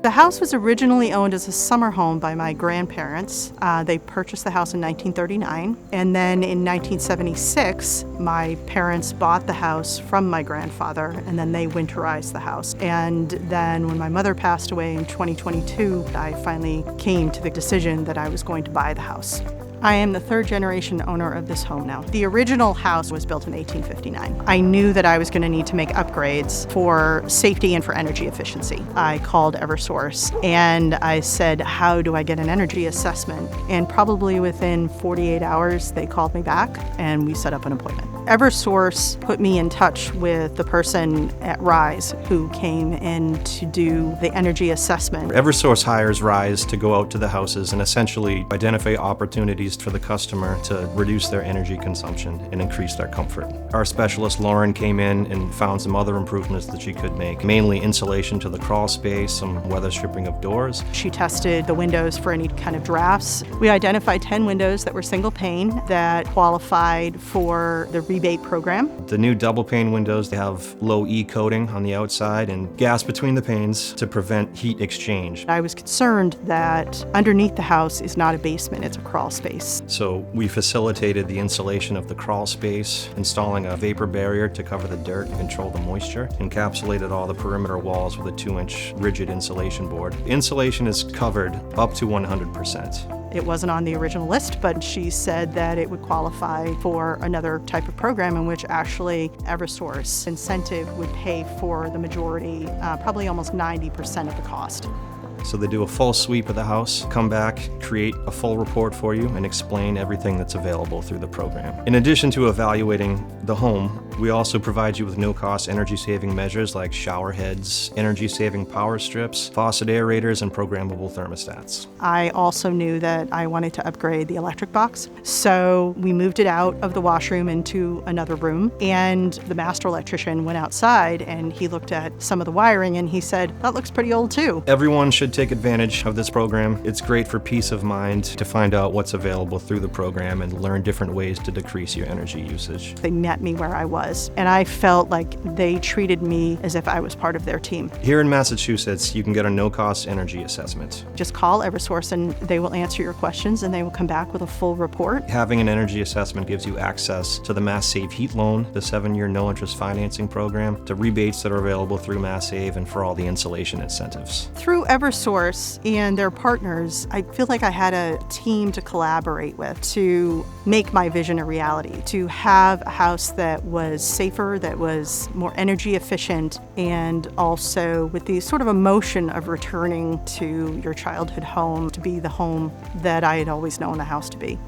The house was originally owned as a summer home by my grandparents. They purchased the house in 1939, and then in 1976, my parents bought the house from my grandfather, and then they winterized the house. And then when my mother passed away in 2022, I finally came to the decision that I was going to buy the house. I am the third generation owner of this home now. The original house was built in 1859. I knew that I was going to need to make upgrades for safety and for energy efficiency. I called Eversource and I said, how do I get an energy assessment? And probably within 48 hours, they called me back and we set up an appointment. Eversource put me in touch with the person at Rise who came in to do the energy assessment. Eversource hires Rise to go out to the houses and essentially identify opportunities for the customer to reduce their energy consumption and increase their comfort. Our specialist Lauren came in and found some other improvements that she could make, mainly insulation to the crawl space, some weather stripping of doors. She tested the windows for any kind of drafts. We identified 10 windows that were single pane that qualified for the rebate program. The new double pane windows, they have low E coating on the outside and gas between the panes to prevent heat exchange. I was concerned that underneath the house is not a basement, it's a crawl space. So we facilitated the installation of the crawl space, installing a vapor barrier to cover the dirt and control the moisture, encapsulated all the perimeter walls with a 2-inch rigid insulation board. Insulation is covered up to 100%. It wasn't on the original list, but she said that it would qualify for another type of program in which actually Eversource incentive would pay for the majority, probably almost 90% of the cost. So they do a full sweep of the house, come back, create a full report for you, and explain everything that's available through the program. In addition to evaluating the home, we also provide you with no-cost energy-saving measures like shower heads, energy-saving power strips, faucet aerators, and programmable thermostats. I also knew that I wanted to upgrade the electric box, so we moved it out of the washroom into another room, and the master electrician went outside and he looked at some of the wiring and he said, that looks pretty old too. Everyone should take advantage of this program. It's great for peace of mind to find out what's available through the program and learn different ways to decrease your energy usage. They met me where I was, and I felt like they treated me as if I was part of their team. Here in Massachusetts, you can get a no-cost energy assessment. Just call Eversource and they will answer your questions and they will come back with a full report. Having an energy assessment gives you access to the Mass Save Heat Loan, the 7-year no-interest financing program, to rebates that are available through Mass Save, and for all the insulation incentives. Through Eversource and their partners, I feel like I had a team to collaborate with to make my vision a reality, to have a house that was safer, that was more energy efficient, and also with the sort of emotion of returning to your childhood home, to be the home that I had always known the house to be.